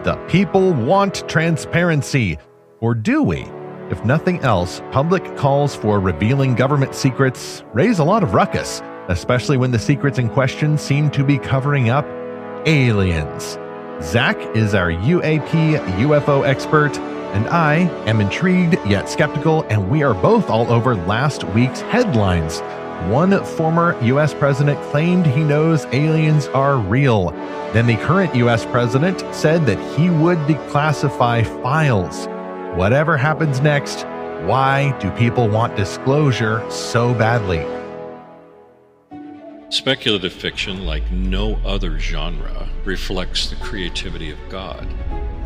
The people want transparency. Or do we? If nothing else, public calls for revealing government secrets raise a lot of ruckus, especially when the secrets in question seem to be covering up aliens. Zach is our UAP UFO expert, and I am intrigued yet skeptical, and we are both all over last week's headlines. One former U.S. president claimed he knows aliens are real. Then the current U.S. president said that he would declassify files. Whatever happens next, why do people want disclosure so badly? Speculative fiction, like no other genre, reflects the creativity of God.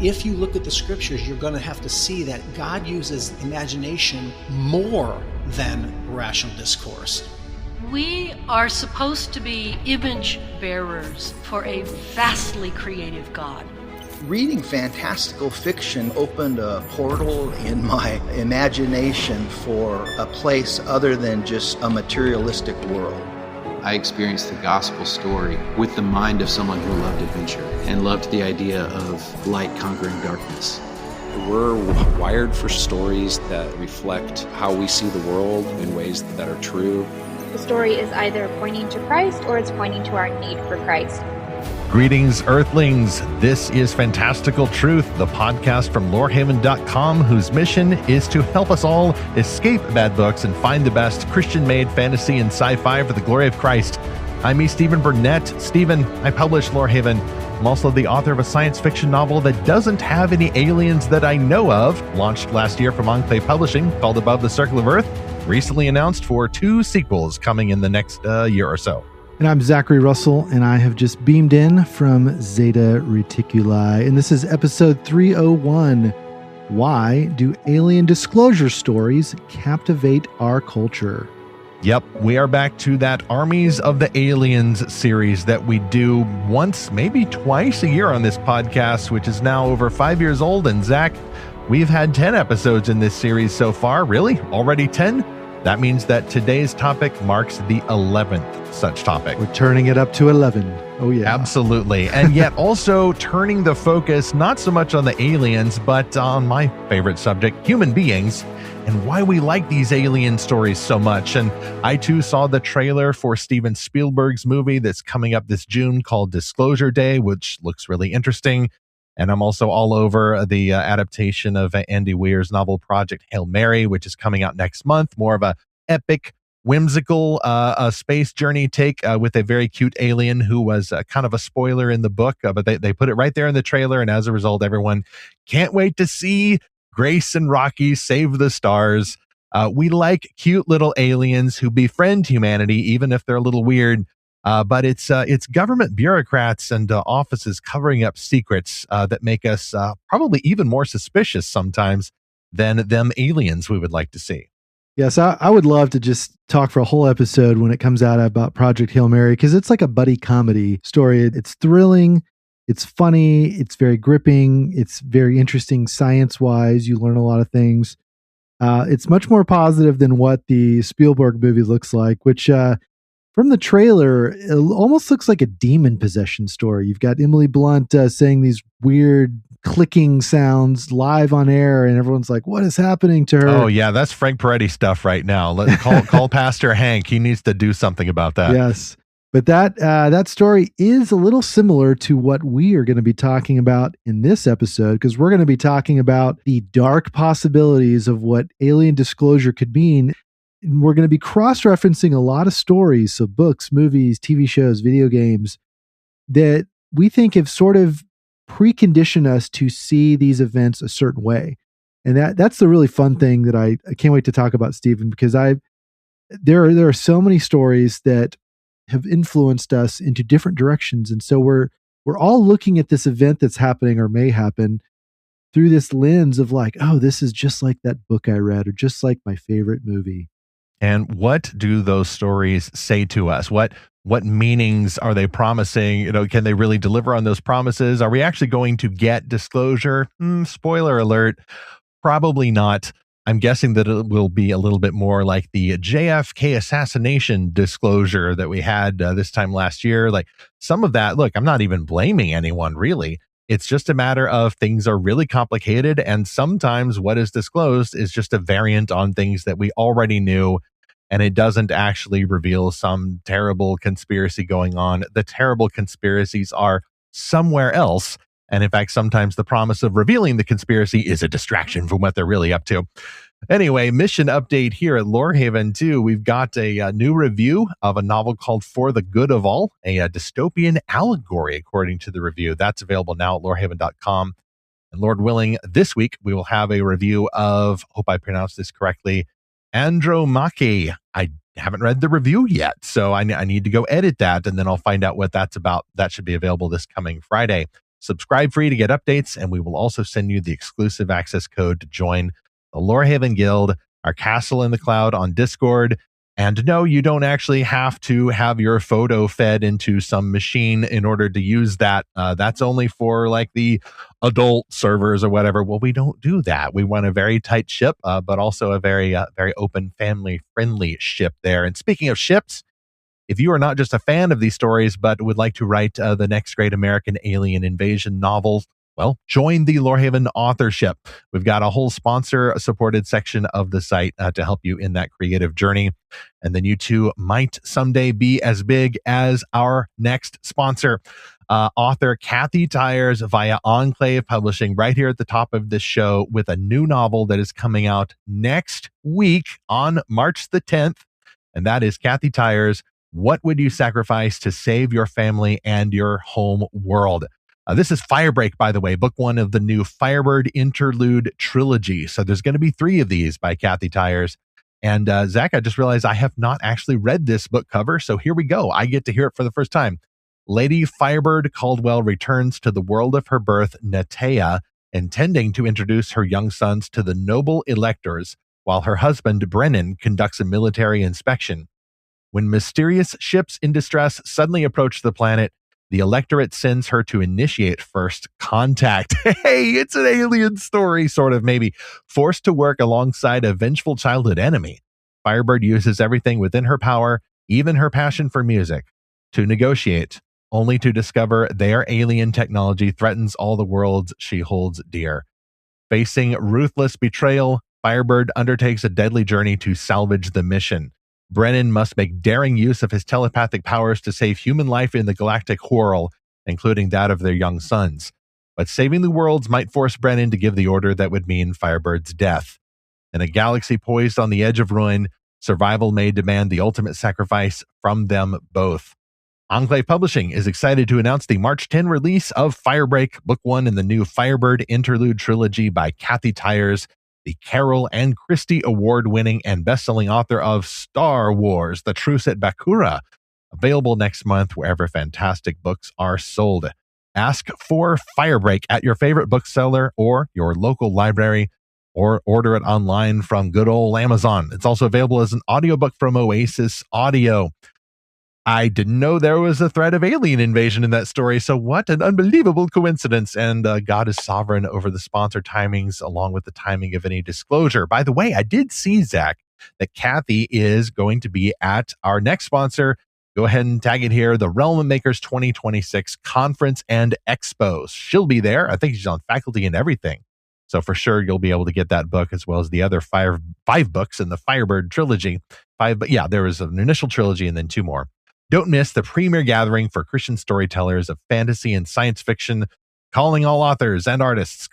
If you look at the scriptures, you're going to have to see that God uses imagination more than rational discourse. We are supposed to be image bearers for a vastly creative God. Reading fantastical fiction opened a portal in my imagination for a place other than just a materialistic world. I experienced the gospel story with the mind of someone who loved adventure and loved the idea of light conquering darkness. We're wired for stories that reflect how we see the world in ways that are true. The story is either pointing to Christ or it's pointing to our need for Christ. Greetings, Earthlings. This is Fantastical Truth, the podcast from Lorehaven.com, whose mission is to help us all escape bad books and find the best Christian-made fantasy and sci-fi for the glory of Christ. I'm me, Stephen Burnett. Stephen, I publish Lorehaven. I'm also the author of a science fiction novel that doesn't have any aliens that I know of, launched last year from Enclave Publishing, called Above the Circle of Earth, recently announced for 2 sequels coming in the next year or so. And I'm Zackary Russell, and I have just beamed in from Zeta Reticuli. And this is episode 301. Why do alien disclosure stories captivate our culture? Yep, we are back to that Armies of the Aliens series that we do once, maybe twice a year on this podcast, which is now over 5 years old. And Zach, we've had 10 episodes in this series so far. Really? Already 10? That means that today's topic marks the 11th such topic. We're turning it up to 11. Oh, yeah. Absolutely. And yet also turning the focus not so much on the aliens, but on my favorite subject, human beings, and why we like these alien stories so much. And I, too, saw the trailer for Steven Spielberg's movie that's coming up this June called Disclosure Day, which looks really interesting. And I'm also all over the adaptation of Andy Weir's novel Project Hail Mary, which is coming out next month. More of a epic, whimsical space journey take with a very cute alien who was kind of a spoiler in the book, but they put it right there in the trailer. And as a result, everyone can't wait to see Grace and Rocky save the stars. We like cute little aliens who befriend humanity, even if they're a little weird. But it's government bureaucrats and offices covering up secrets that make us probably even more suspicious sometimes than them aliens we would like to see. Yes, I would love to just talk for a whole episode when it comes out about Project Hail Mary, because it's like a buddy comedy story. It's thrilling, it's funny, it's very gripping, it's very interesting science-wise. You learn a lot of things. It's much more positive than what the Spielberg movie looks like, which... from the trailer, it almost looks like a demon possession story. You've got Emily Blunt saying these weird clicking sounds live on air, and everyone's like, what is happening to her? Oh, yeah, that's Frank Peretti stuff right now. Let's call Pastor Hank. He needs to do something about that. Yes. But that story is a little similar to what we are going to be talking about in this episode, because we're going to be talking about the dark possibilities of what alien disclosure could mean. We're going to be cross-referencing a lot of stories, so books, movies, TV shows, video games, that we think have sort of preconditioned us to see these events a certain way. And that's the really fun thing that I can't wait to talk about, Stephen, because there are so many stories that have influenced us into different directions. And so we're all looking at this event that's happening or may happen through this lens of like, oh, this is just like that book I read, or just like my favorite movie. And what do those stories say to us? What meanings are they promising? Can they really deliver on those promises? Are we actually going to get disclosure? Spoiler alert, probably not. I'm guessing that it will be a little bit more like the JFK assassination disclosure that we had this time last year. Like some of that, look, I'm not even blaming anyone really. It's just a matter of things are really complicated, and sometimes what is disclosed is just a variant on things that we already knew, and it doesn't actually reveal some terrible conspiracy going on. The terrible conspiracies are somewhere else. And in fact, sometimes the promise of revealing the conspiracy is a distraction from what they're really up to. Anyway, mission update here at Lorehaven 2. We've got a new review of a novel called For the Good of All, a dystopian allegory, according to the review. That's available now at lorehaven.com. And Lord willing, this week we will have a review of, hope I pronounced this correctly, Andromache. I haven't read the review yet, so I need to go edit that, and then I'll find out what that's about. That should be available this coming Friday. Subscribe free to get updates, and we will also send you the exclusive access code to join the Lorehaven Guild, our Castle in the Cloud on Discord. And no, you don't actually have to have your photo fed into some machine in order to use that. That's only for like the adult servers or whatever. Well, we don't do that. We want a very tight ship, but also a very open, family-friendly ship there. And speaking of ships, if you are not just a fan of these stories, but would like to write the next great American alien invasion novels, well, join the Lorehaven authorship. We've got a whole sponsor-supported section of the site to help you in that creative journey. And then you too might someday be as big as our next sponsor, author Kathy Tyers via Enclave Publishing, right here at the top of this show with a new novel that is coming out next week on March the 10th. And that is Kathy Tyers, What Would You Sacrifice to Save Your Family and Your Home World? This is Firebreak, by the way, book one of the new Firebird Interlude trilogy. So there's going to be 3 of these by Kathy Tyers. And Zach, I just realized I have not actually read this book cover. So here we go. I get to hear it for the first time. Lady Firebird Caldwell returns to the world of her birth, Natea, intending to introduce her young sons to the noble electors, while her husband, Brennan, conducts a military inspection. When mysterious ships in distress suddenly approach the planet, the electorate sends her to initiate first contact. Hey, it's an alien story, sort of, maybe. Forced to work alongside a vengeful childhood enemy, Firebird uses everything within her power, even her passion for music, to negotiate, only to discover their alien technology threatens all the worlds she holds dear. Facing ruthless betrayal, Firebird undertakes a deadly journey to salvage the mission. Brennan must make daring use of his telepathic powers to save human life in the galactic whirl, including that of their young sons. But saving the worlds might force Brennan to give the order that would mean Firebird's death. In a galaxy poised on the edge of ruin, survival may demand the ultimate sacrifice from them both. Enclave Publishing is excited to announce the March 10 release of Firebreak, book one in the new Firebird Interlude trilogy by Kathy Tyers, the Carol and Christie award-winning and best-selling author of Star Wars, The Truce at Bakura, available next month wherever fantastic books are sold. Ask for Firebreak at your favorite bookseller or your local library, or order it online from good old Amazon. It's also available as an audiobook from Oasis Audio. I didn't know there was a threat of alien invasion in that story, so what an unbelievable coincidence. And God is sovereign over the sponsor timings, along with the timing of any disclosure. By the way, I did see, Zach, that Kathy is going to be at our next sponsor. Go ahead and tag it here, the Realm Makers 2026 Conference and Expo. She'll be there. I think she's on faculty and everything. So for sure, you'll be able to get that book as well as the other five books in the Firebird trilogy. But yeah, there was an initial trilogy and then 2 more. Don't miss the premier gathering for Christian storytellers of fantasy and science fiction, calling all authors and artists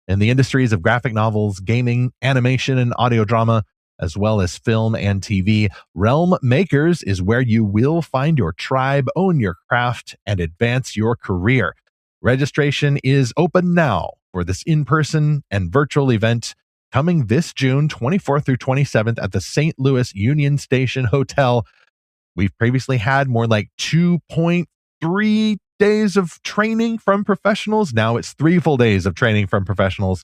in the industries of graphic novels, gaming, animation, and audio drama, as well as film and TV. Realm Makers is where you will find your tribe, own your craft, and advance your career. Registration is open now for this in-person and virtual event coming this June 24th through 27th at the St. Louis Union Station Hotel. We've previously had more like 2.3 days of training from professionals. Now it's 3 full days of training from professionals,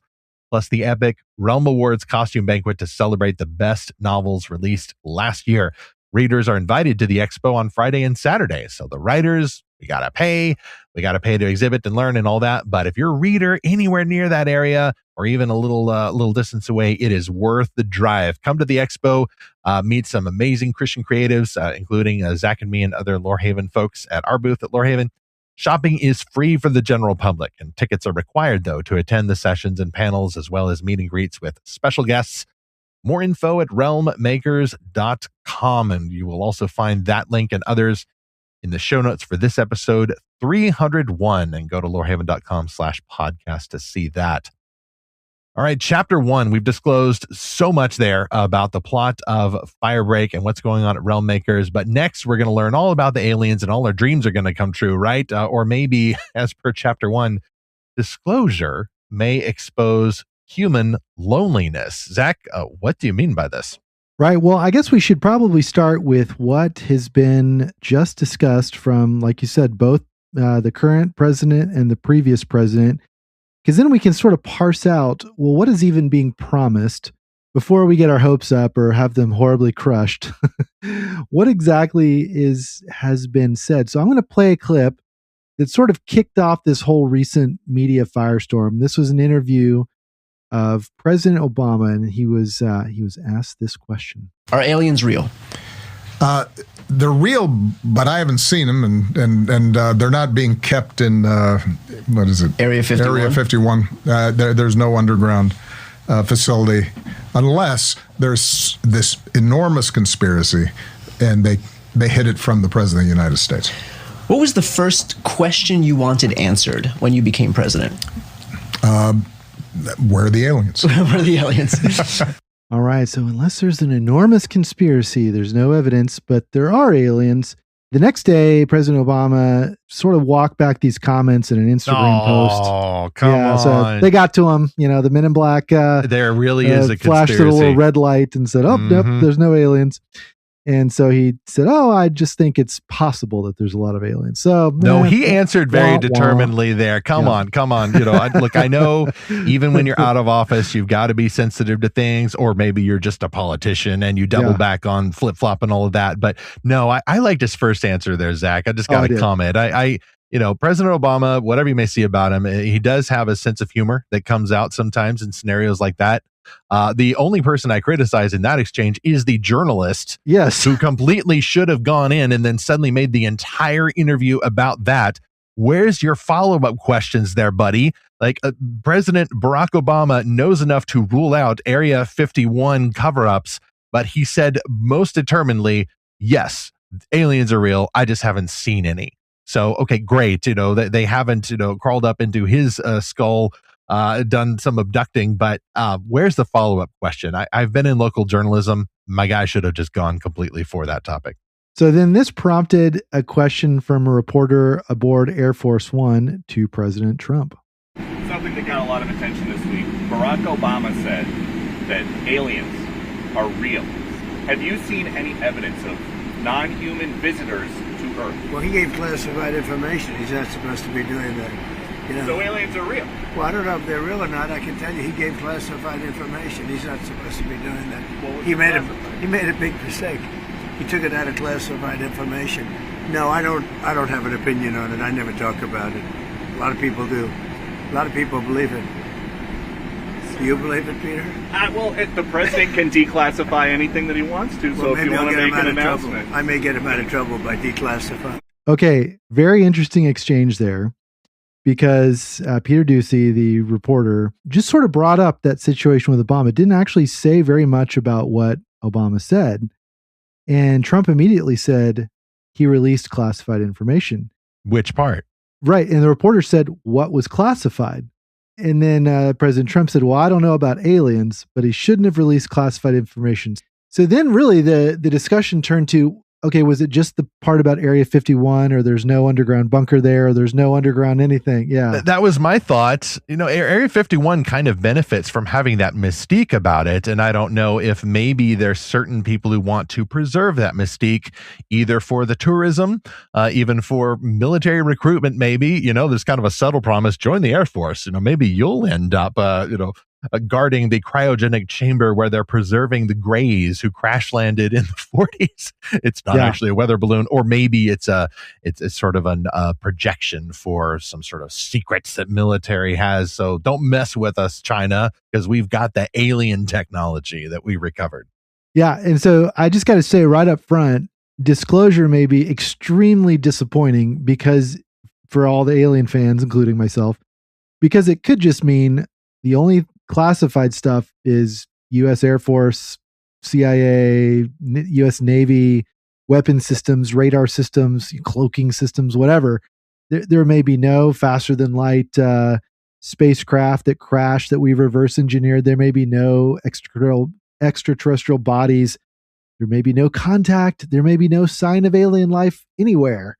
plus the epic Realm Awards costume banquet to celebrate the best novels released last year. Readers are invited to the expo on Friday and Saturday. So the writers, we got to pay to exhibit and learn and all that. But if you're a reader anywhere near that area or even a little distance away, it is worth the drive. Come to the expo, meet some amazing Christian creatives, including Zach and me and other Lorehaven folks at our booth at Lorehaven. Shopping is free for the general public, and tickets are required, though, to attend the sessions and panels, as well as meet and greets with special guests. More info at realmmakers.com, and you will also find that link and others in the show notes for this episode 301, and go to lorehaven.com/podcast to see that. All right, chapter 1, we've disclosed so much there about the plot of Firebreak and what's going on at Realm Makers, but next we're going to learn all about the aliens and all our dreams are going to come true, right? Or maybe, as per chapter 1, disclosure may expose human loneliness. Zach, what do you mean by this? Right. Well, I guess we should probably start with what has been just discussed from, like you said, both the current president and the previous president, because then we can sort of parse out, well, what is even being promised before we get our hopes up or have them horribly crushed. What exactly has been said? So I'm going to play a clip that sort of kicked off this whole recent media firestorm. This was an interview of President Obama, and he was asked this question: Are aliens real? They're real, but I haven't seen them, and they're not being kept in what is it? Area 51. Area 51. There's no underground facility, unless there's this enormous conspiracy, and they hid it from the President of the United States. What was the first question you wanted answered when you became president? Where are the aliens? Where are the aliens? All right, so unless there's an enormous conspiracy, there's no evidence, but there are aliens. The next day, President Obama sort of walked back these comments in an Instagram post. Oh, come on. So they got to him. The Men in Black there really is a flashed conspiracy. a little red light and said, nope, there's no aliens. And so he said, I just think it's possible that there's a lot of aliens. So no, he answered very determinedly there. Come on. Look, I know even when you're out of office, you've got to be sensitive to things, or maybe you're just a politician and you double back on flip-flop and all of that. But no, I liked his first answer there, Zach. I just got to comment. President Obama, whatever you may see about him, he does have a sense of humor that comes out sometimes in scenarios like that. The only person I criticize in that exchange is the journalist, who completely should have gone in and then suddenly made the entire interview about that. Where's your follow-up questions there, buddy? President Barack Obama knows enough to rule out Area 51 cover-ups, but he said most determinedly, yes, aliens are real. I just haven't seen any. So, okay, great. They haven't, crawled up into his skull, done some abducting, but where's the follow-up question? I've been in local journalism. My guy should have just gone completely for that topic. So then this prompted a question from a reporter aboard Air Force One to President Trump. Something that got a lot of attention this week. Barack Obama said that aliens are real. Have you seen any evidence of non-human visitors to Earth? Well, he gave classified information. He's not supposed to be doing that. So aliens are real? Well, I don't know if they're real or not. I can tell you he gave classified information. He's not supposed to be doing that. He made a big mistake. He took it out of classified information. No, I don't have an opinion on it. I never talk about it. A lot of people do. A lot of people believe it. Do you believe it, Peter? The president can declassify anything that he wants to, so if you want to make an announcement. I may get him out of trouble by declassifying. Okay, very interesting exchange there, because Peter Ducey, the reporter, just sort of brought up that situation with Obama. Didn't actually say very much about what Obama said. And Trump immediately said he released classified information. Which part? Right. And the reporter said, what was classified? And then President Trump said, well, I don't know about aliens, but he shouldn't have released classified information. So then really the discussion turned to, okay, was it just the part about Area 51, or there's no underground bunker there, or there's no underground anything? Yeah. That was my thought. Area 51 kind of benefits from having that mystique about it. And I don't know if maybe there's certain people who want to preserve that mystique, either for the tourism, even for military recruitment, maybe. There's kind of a subtle promise, join the Air Force. Maybe you'll end up, guarding the cryogenic chamber where they're preserving the Greys who crash landed in the 40s. It's not actually a weather balloon, or maybe it's sort of a projection for some sort of secrets that military has. So don't mess with us, China, because we've got the alien technology that we recovered. Yeah. And so I just got to say right up front, disclosure may be extremely disappointing, because for all the Alien fans, including myself, because it could just mean the only classified stuff is U.S. Air Force, CIA, U.S. Navy, weapon systems, radar systems, cloaking systems, whatever. There may be no faster than light spacecraft that crashed that we reverse engineered. There may be no extraterrestrial bodies. There may be no contact. There may be no sign of alien life anywhere.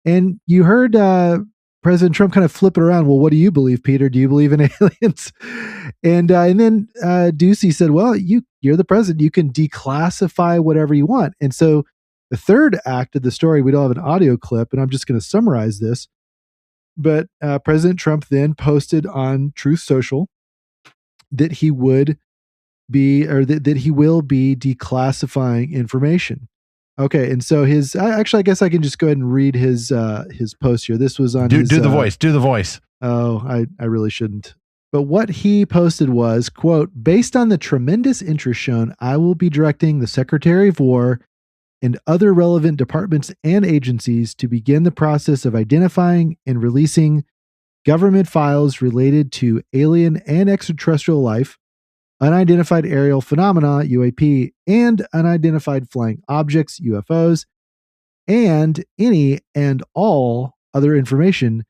And you heard President Trump kind of flip it around. Well, what do you believe, Peter? Do you believe in aliens? And then Ducey said, well, you're the president. You can declassify whatever you want. And so the third act of the story, we don't have an audio clip, and I'm just going to summarize this. But President Trump then posted on Truth Social that he would be, or that he will be declassifying information. Okay, and so actually, I guess I can just go ahead and read his post here. This was on do the voice. Do the voice. Oh, I really shouldn't. But what he posted was, quote, based on the tremendous interest shown, I will be directing the Secretary of War and other relevant departments and agencies to begin the process of identifying and releasing government files related to alien and extraterrestrial life, unidentified aerial phenomena, UAP, and unidentified flying objects, UFOs, and any and all other information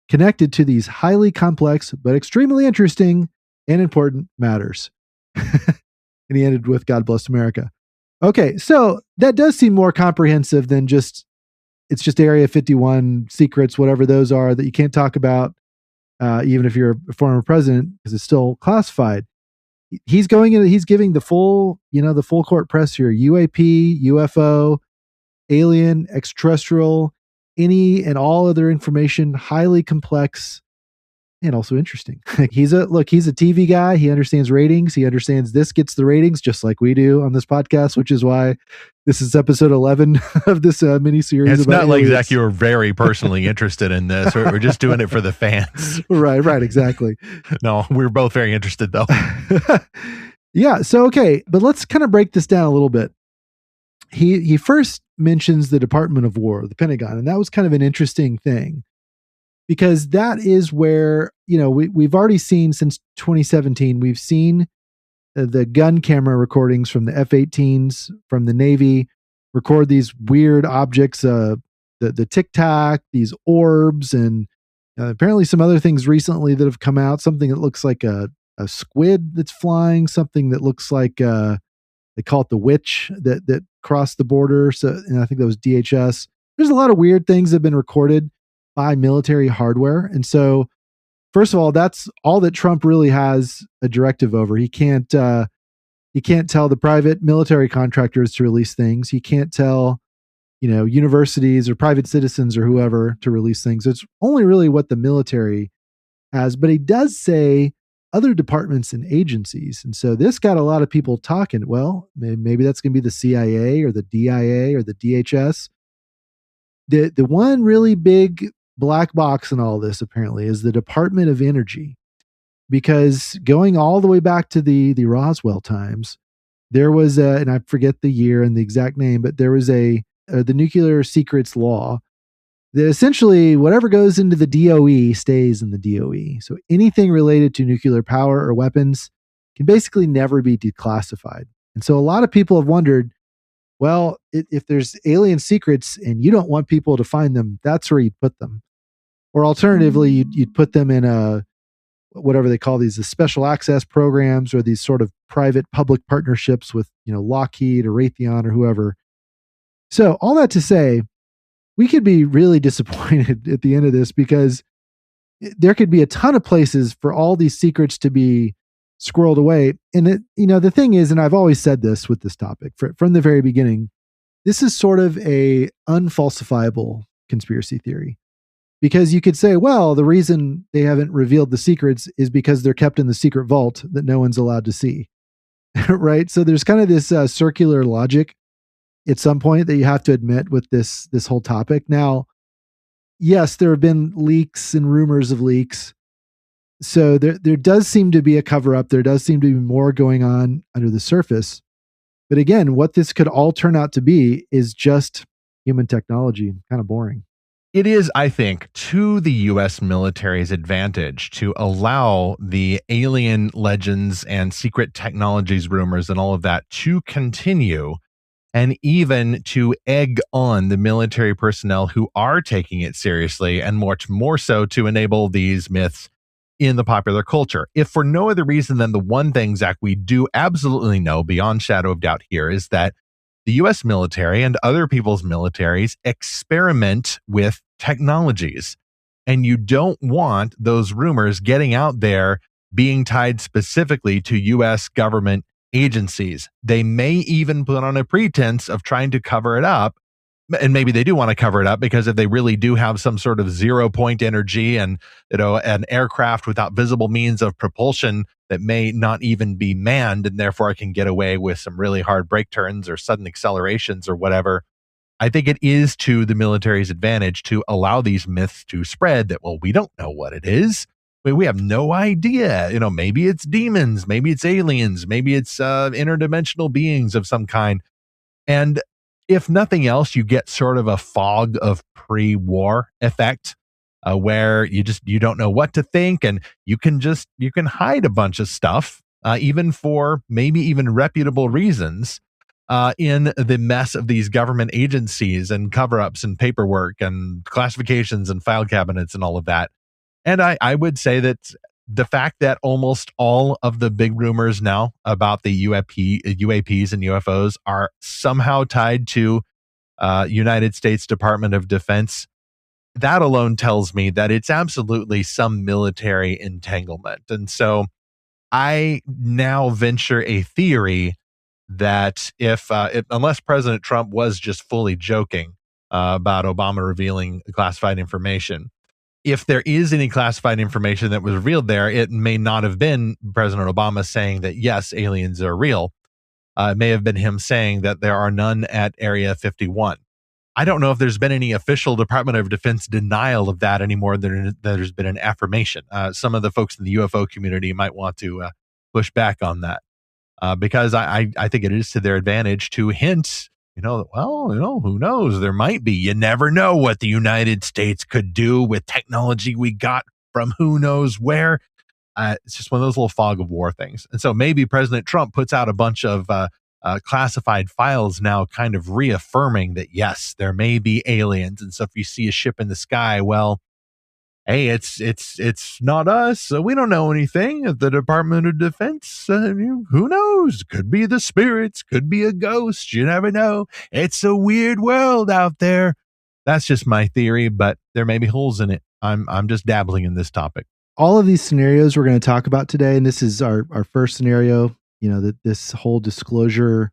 connected to these highly complex but extremely interesting and important matters. And he ended with God bless America. Okay, so that does seem more comprehensive than it's just Area 51 secrets, whatever those are, that you can't talk about, even if you're a former president, because it's still classified. He's giving the full court press here: UAP, UFO, alien, extraterrestrial, any and all other information, highly complex and also interesting. He's a TV guy. He understands ratings. He understands this gets the ratings just like we do on this podcast, which is why this is episode 11 of this miniseries. It's not like, Zach, you were very personally interested in this. We're just doing it for the fans. Right, exactly. No, we're both very interested, though. Yeah, so, okay, but let's kind of break this down a little bit. He first mentions the Department of War, the Pentagon, and that was kind of an interesting thing, because that is where, we've already seen since 2017, we've seen the gun camera recordings from the F-18s from the Navy record these weird objects, the Tic Tac, these orbs, and apparently some other things recently that have come out, something that looks like a squid that's flying, something that looks like they call it the witch that crossed the border. So, and I think that was DHS. There's a lot of weird things that have been recorded by military hardware. And so, first of all, that's all that Trump really has a directive over. He can't tell the private military contractors to release things. He can't tell, universities or private citizens or whoever to release things. It's only really what the military has, but he does say other departments and agencies. And so this got a lot of people talking. Well, maybe that's going to be the CIA or the DIA or the DHS. The one really big black box in all this apparently is the Department of Energy, because going all the way back to the Roswell times, there was and I forget the year and the exact name, but there was the Nuclear Secrets Law that essentially whatever goes into the DOE stays in the DOE. So anything related to nuclear power or weapons can basically never be declassified. And so a lot of people have wondered, well, if there's alien secrets and you don't want people to find them, that's where you'd put them. Or alternatively, you'd put them in whatever they call these, the special access programs, or these sort of private public partnerships with, Lockheed or Raytheon or whoever. So all that to say, we could be really disappointed at the end of this, because there could be a ton of places for all these secrets to be squirreled away. And the thing is, and I've always said this with this topic from the very beginning, this is sort of a unfalsifiable conspiracy theory, because you could say, well, the reason they haven't revealed the secrets is because they're kept in the secret vault that no one's allowed to see. Right? So there's kind of this circular logic at some point that you have to admit with this whole topic. Now, yes, there have been leaks and rumors of leaks. So there does seem to be a cover up. There does seem to be more going on under the surface. But again, what this could all turn out to be is just human technology. Kind of boring. It is, I think, to the U.S. military's advantage to allow the alien legends and secret technologies rumors and all of that to continue, and even to egg on the military personnel who are taking it seriously, and much more so to enable these myths in the popular culture. If for no other reason than the one thing, Zach, we do absolutely know beyond shadow of doubt here is that the US military and other people's militaries experiment with technologies. And you don't want those rumors getting out there being tied specifically to US government agencies. They may even put on a pretense of trying to cover it up. And maybe they do want to cover it up because if they really do have some sort of 0-point energy and, an aircraft without visible means of propulsion that may not even be manned, and therefore it can get away with some really hard brake turns or sudden accelerations or whatever. I think it is to the military's advantage to allow these myths to spread that, well, we don't know what it is. We have no idea. Maybe it's demons, maybe it's aliens, maybe it's interdimensional beings of some kind. And if nothing else, you get sort of a fog of pre-war effect where you don't know what to think, and you can hide a bunch of stuff, even for maybe even reputable reasons, in the mess of these government agencies and cover-ups and paperwork and classifications and file cabinets and all of that. And I would say that the fact that almost all of the big rumors now about the UAPs and UFOs are somehow tied to United States Department of Defense, that alone tells me that it's absolutely some military entanglement. And so I now venture a theory that if unless President Trump was just fully joking about Obama revealing classified information, if there is any classified information that was revealed there, it may not have been President Obama saying that, yes, aliens are real. It may have been him saying that there are none at Area 51. I don't know if there's been any official Department of Defense denial of that anymore than there's been an affirmation. Some of the folks in the UFO community might want to push back on that because I think it is to their advantage to hint, who knows? There might be. You never know what the United States could do with technology we got from who knows where. It's just one of those little fog of war things. And so maybe President Trump puts out a bunch of classified files now kind of reaffirming that, yes, there may be aliens. And so if you see a ship in the sky, well, hey, it's not us. So we don't know anything. At the Department of Defense, who knows? Could be the spirits, could be a ghost. You never know. It's a weird world out there. That's just my theory, but there may be holes in it. I'm just dabbling in this topic. All of these scenarios we're going to talk about today, and this is our first scenario, that this whole disclosure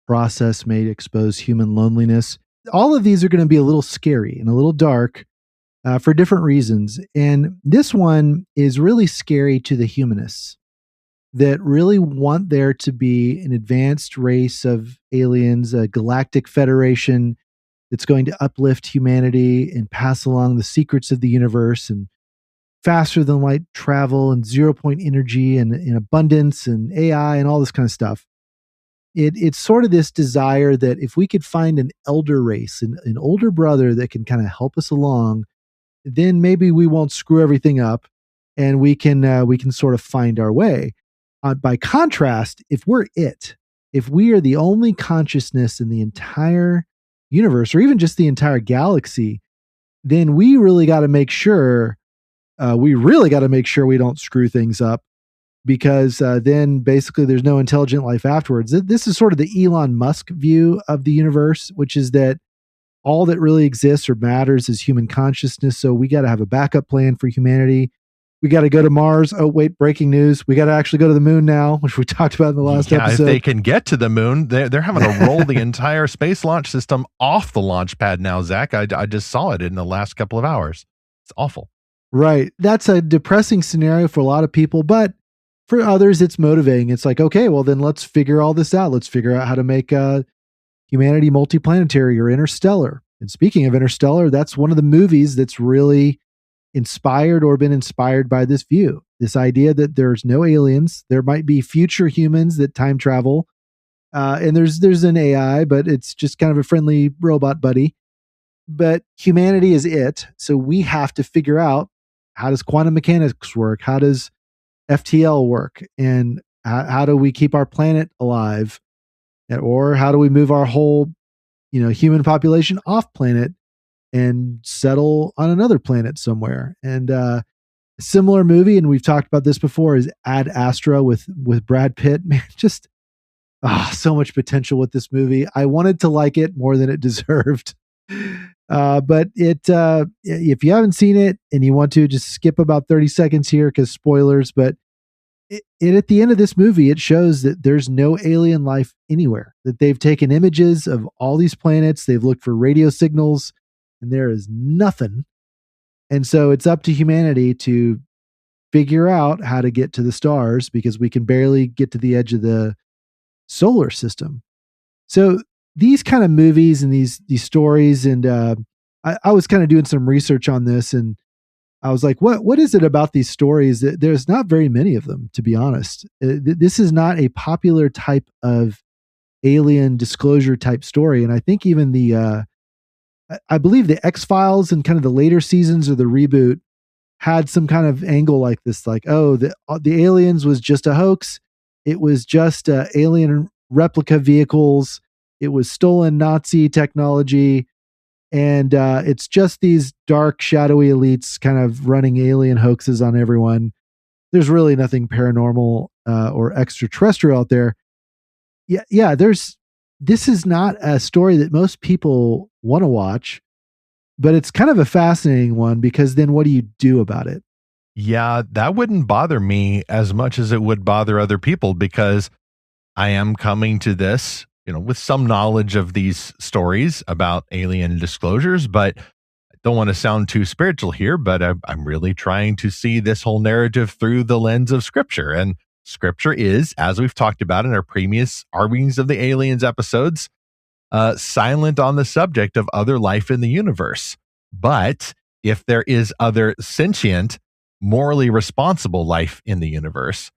process may expose human loneliness. All of these are going to be a little scary and a little dark for different reasons. And this one is really scary to the humanists that really want there to be an advanced race of aliens, a galactic federation that's going to uplift humanity and pass along the secrets of the universe and faster than light travel and 0-point energy and abundance and AI and all this kind of stuff. It's sort of this desire that if we could find an elder race, an older brother that can kind of help us along, then maybe we won't screw everything up and we can sort of find our way. By contrast, if we are the only consciousness in the entire universe or even just the entire galaxy, then we really got to make sure we don't screw things up, because then basically there's no intelligent life afterwards. This is sort of the Elon Musk view of the universe, which is that all that really exists or matters is human consciousness. So we got to have a backup plan for humanity. We got to go to Mars. Oh, wait, breaking news. We got to actually go to the moon now, which we talked about in the last episode. If they can get to the moon, they're having to roll the entire space launch system off the launch pad now, Zach. I just saw it in the last couple of hours. It's awful. Right. That's a depressing scenario for a lot of people, but for others, it's motivating. It's like, okay, well, then let's figure all this out. Let's figure out how to make humanity multiplanetary or interstellar. And speaking of interstellar, that's one of the movies that's really inspired or been inspired by this view. This idea that there's no aliens. There might be future humans that time travel. And there's an AI, but it's just kind of a friendly robot buddy. but humanity is it. So we have to figure out, how does quantum mechanics work? How does FTL work? And how do we keep our planet alive? Or how do we move our whole, human population off planet and settle on another planet somewhere? And a similar movie, and we've talked about this before, is Ad Astra with Brad Pitt. Man, just so much potential with this movie. I wanted to like it more than it deserved. But if you haven't seen it and you want to, just skip about 30 seconds here because spoilers. But at the end of this movie, it shows that there's no alien life anywhere, that they've taken images of all these planets. They've looked for radio signals and there is nothing. And so it's up to humanity to figure out how to get to the stars, because we can barely get to the edge of the solar system. So these kind of movies and these stories, and I was kind of doing some research on this, and I was like, what is it about these stories? There's not very many of them, to be honest. This is not a popular type of alien disclosure type story. And I think even I believe the X-Files and kind of the later seasons of the reboot had some kind of angle like this, like, oh, the aliens was just a hoax. It was just alien replica vehicles. It was stolen Nazi technology. And it's just these dark, shadowy elites kind of running alien hoaxes on everyone. There's really nothing paranormal or extraterrestrial out there. Yeah. This is not a story that most people want to watch, but it's kind of a fascinating one, because then what do you do about it? Yeah, that wouldn't bother me as much as it would bother other people, because I am coming to this, with some knowledge of these stories about alien disclosures, but I don't want to sound too spiritual here, but I'm really trying to see this whole narrative through the lens of Scripture. And Scripture is, as we've talked about in our previous Armies of the Aliens episodes, silent on the subject of other life in the universe. But if there is other sentient, morally responsible life in the universe,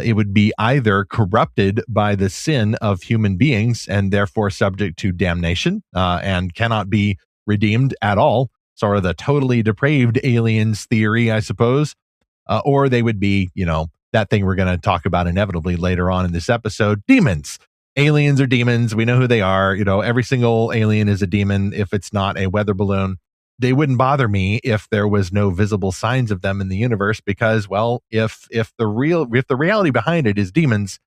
it would be either corrupted by the sin of human beings and therefore subject to damnation and cannot be redeemed at all, sort of the totally depraved aliens theory, I suppose, or they would be, that thing we're going to talk about inevitably later on in this episode, demons. Aliens are demons. We know who they are. Every single alien is a demon if it's not a weather balloon. They wouldn't bother me if there was no visible signs of them in the universe, because, well, if the reality behind it is demons,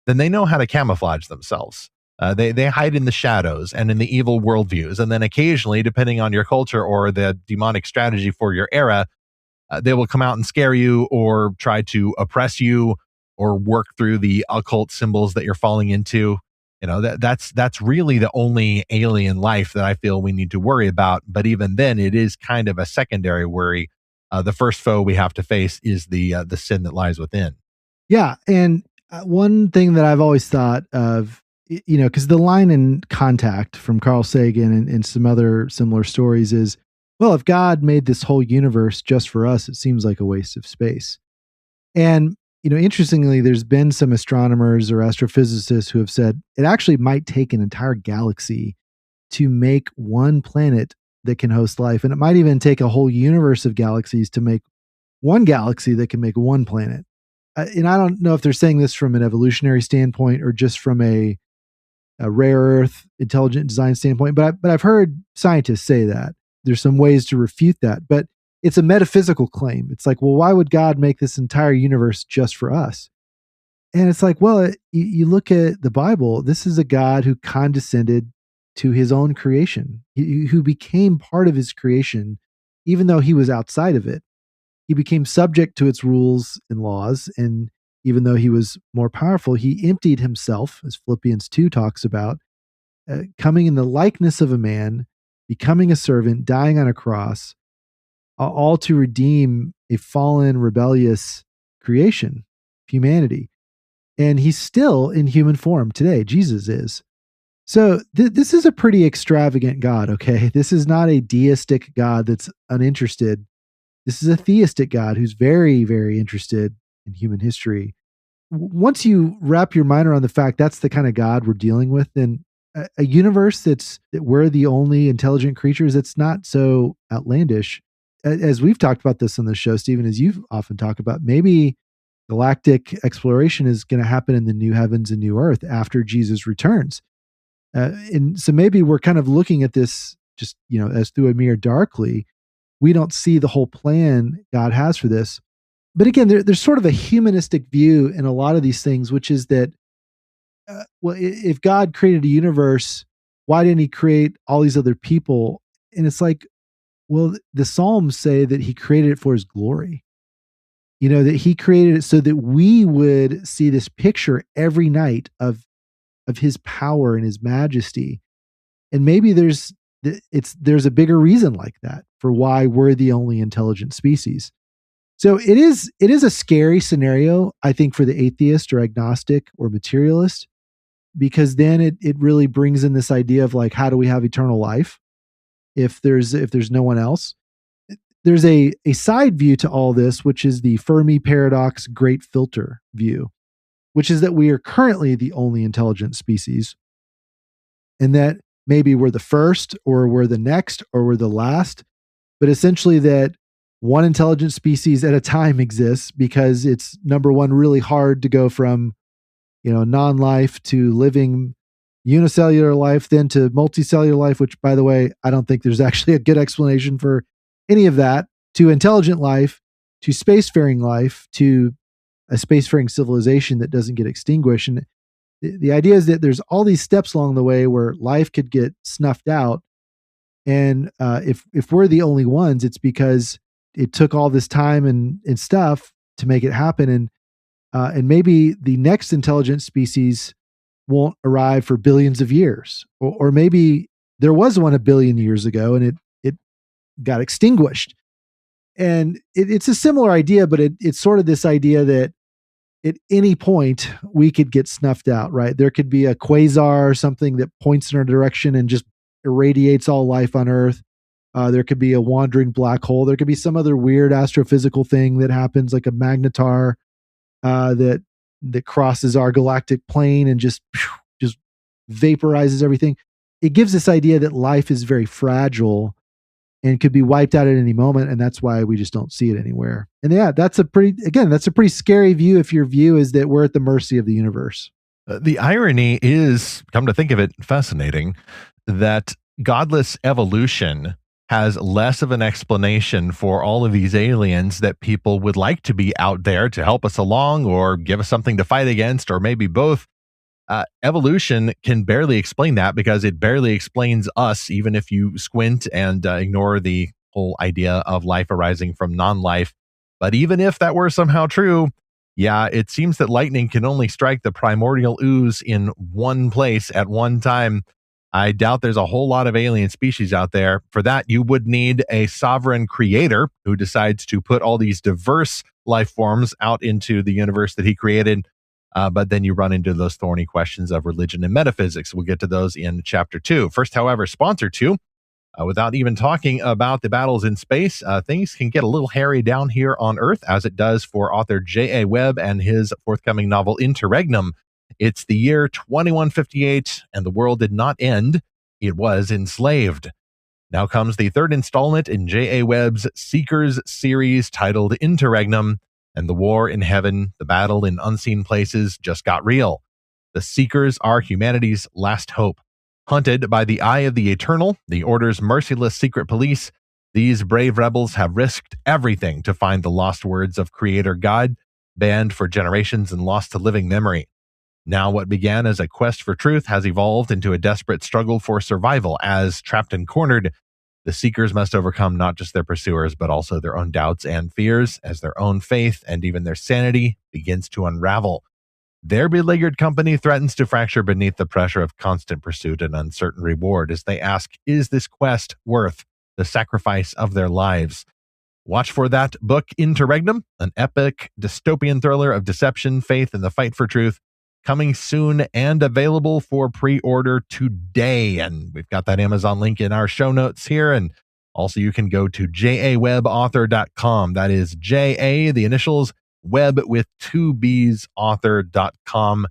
then they know how to camouflage themselves. They hide in the shadows and in the evil worldviews, and then occasionally, depending on your culture or the demonic strategy for your era, they will come out and scare you or try to oppress you or work through the occult symbols that you're falling into. That's really the only alien life that I feel we need to worry about. But even then, it is kind of a secondary worry. The first foe we have to face is the sin that lies within. Yeah. And one thing that I've always thought of, because the line in Contact from Carl Sagan and some other similar stories is, well, if God made this whole universe just for us, it seems like a waste of space. And interestingly, there's been some astronomers or astrophysicists who have said it actually might take an entire galaxy to make one planet that can host life. And it might even take a whole universe of galaxies to make one galaxy that can make one planet. And I don't know if they're saying this from an evolutionary standpoint or just from a rare earth intelligent design standpoint, but I've heard scientists say that. There's some ways to refute that, but it's a metaphysical claim. It's like, well, why would God make this entire universe just for us? And it's like, well, you look at the Bible, this is a God who condescended to his own creation, who became part of his creation, even though he was outside of it. He became subject to its rules and laws. And even though he was more powerful, he emptied himself, as Philippians 2 talks about, coming in the likeness of a man, becoming a servant, dying on a cross, all to redeem a fallen, rebellious creation, humanity. And he's still in human form today. Jesus is. So this is a pretty extravagant God, okay? This is not a deistic God that's uninterested. This is a theistic God who's very, very interested in human history. Once you wrap your mind around the fact that's the kind of God we're dealing with, then a universe that we're the only intelligent creatures, it's not so outlandish. As we've talked about this on the show, Stephen, as you've often talked about, maybe galactic exploration is going to happen in the new heavens and new earth after Jesus returns. And so maybe we're kind of looking at this just, as through a mirror darkly. We don't see the whole plan God has for this. But again, there's sort of a humanistic view in a lot of these things, which is that, if God created a universe, why didn't he create all these other people? And it's like, well, the Psalms say that he created it for his glory. That he created it so that we would see this picture every night of his power and his majesty. And maybe there's a bigger reason like that for why we're the only intelligent species. So it is a scary scenario, I think, for the atheist or agnostic or materialist, because then it really brings in this idea of like, how do we have eternal life if there's no one else? There's a side view to all this, which is the Fermi paradox great filter view, which is that we are currently the only intelligent species, and that maybe we're the first or we're the next or we're the last, but essentially that one intelligent species at a time exists because it's, number one, really hard to go from non-life to living unicellular life, then to multicellular life, which, by the way, I don't think there's actually a good explanation for any of that, to intelligent life, to spacefaring life, to a spacefaring civilization that doesn't get extinguished. And the idea is that there's all these steps along the way where life could get snuffed out. And if we're the only ones, it's because it took all this time and stuff to make it happen. And maybe the next intelligent species won't arrive for billions of years, or maybe there was one 1 billion years ago and it got extinguished. And it's a similar idea, but it's sort of this idea that at any point we could get snuffed out, right? There could be a quasar or something that points in our direction and just irradiates all life on Earth. There could be a wandering black hole. There could be some other weird astrophysical thing that happens, like a magnetar that crosses our galactic plane and just vaporizes everything. It gives this idea that life is very fragile and could be wiped out at any moment, and that's why we just don't see it anywhere. And yeah, that's a pretty scary view if your view is that we're at the mercy of the universe. The irony is, come to think of it, fascinating, that godless evolution has less of an explanation for all of these aliens that people would like to be out there to help us along or give us something to fight against, or maybe both. Evolution can barely explain that because it barely explains us, even if you squint and ignore the whole idea of life arising from non-life. But even if that were somehow true, yeah, it seems that lightning can only strike the primordial ooze in one place at one time. I doubt there's a whole lot of alien species out there. For that, you would need a sovereign creator who decides to put all these diverse life forms out into the universe that he created. But then you run into those thorny questions of religion and metaphysics. We'll get to those in chapter 2. First, however, sponsor 2. Without even talking about the battles in space, things can get a little hairy down here on Earth, as it does for author J.A. Webb and his forthcoming novel Interregnum. It's the year 2158, and the world did not end. It was enslaved. Now comes the third installment in J.A. Webb's Seekers series titled Interregnum, and the war in heaven, the battle in unseen places, just got real. The Seekers are humanity's last hope. Hunted by the eye of the Eternal, the Order's merciless secret police, these brave rebels have risked everything to find the lost words of Creator God, banned for generations and lost to living memory. Now what began as a quest for truth has evolved into a desperate struggle for survival as, trapped and cornered, the Seekers must overcome not just their pursuers, but also their own doubts and fears as their own faith and even their sanity begins to unravel. Their beleaguered company threatens to fracture beneath the pressure of constant pursuit and uncertain reward as they ask, is this quest worth the sacrifice of their lives? Watch for that book, Interregnum, an epic dystopian thriller of deception, faith, and the fight for truth, coming soon and available for pre-order today. And we've got that Amazon link in our show notes here. And also you can go to jawebauthor.com. That is J-A, the initials, web with 2 B's, author.com.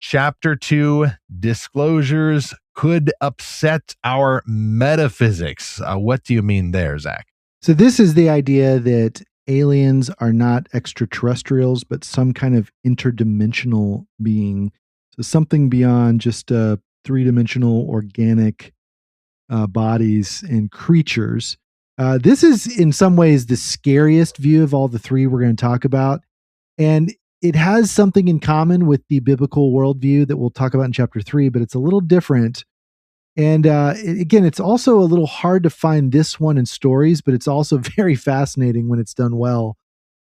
Chapter 2, disclosures could upset our metaphysics. What do you mean there, Zach? So this is the idea that aliens are not extraterrestrials, but some kind of interdimensional being. So something beyond just three-dimensional organic bodies and creatures. This is in some ways the scariest view of all the three we're going to talk about. And it has something in common with the biblical worldview that we'll talk about in chapter 3, but it's a little different. And again, it's also a little hard to find this one in stories, but it's also very fascinating when it's done well.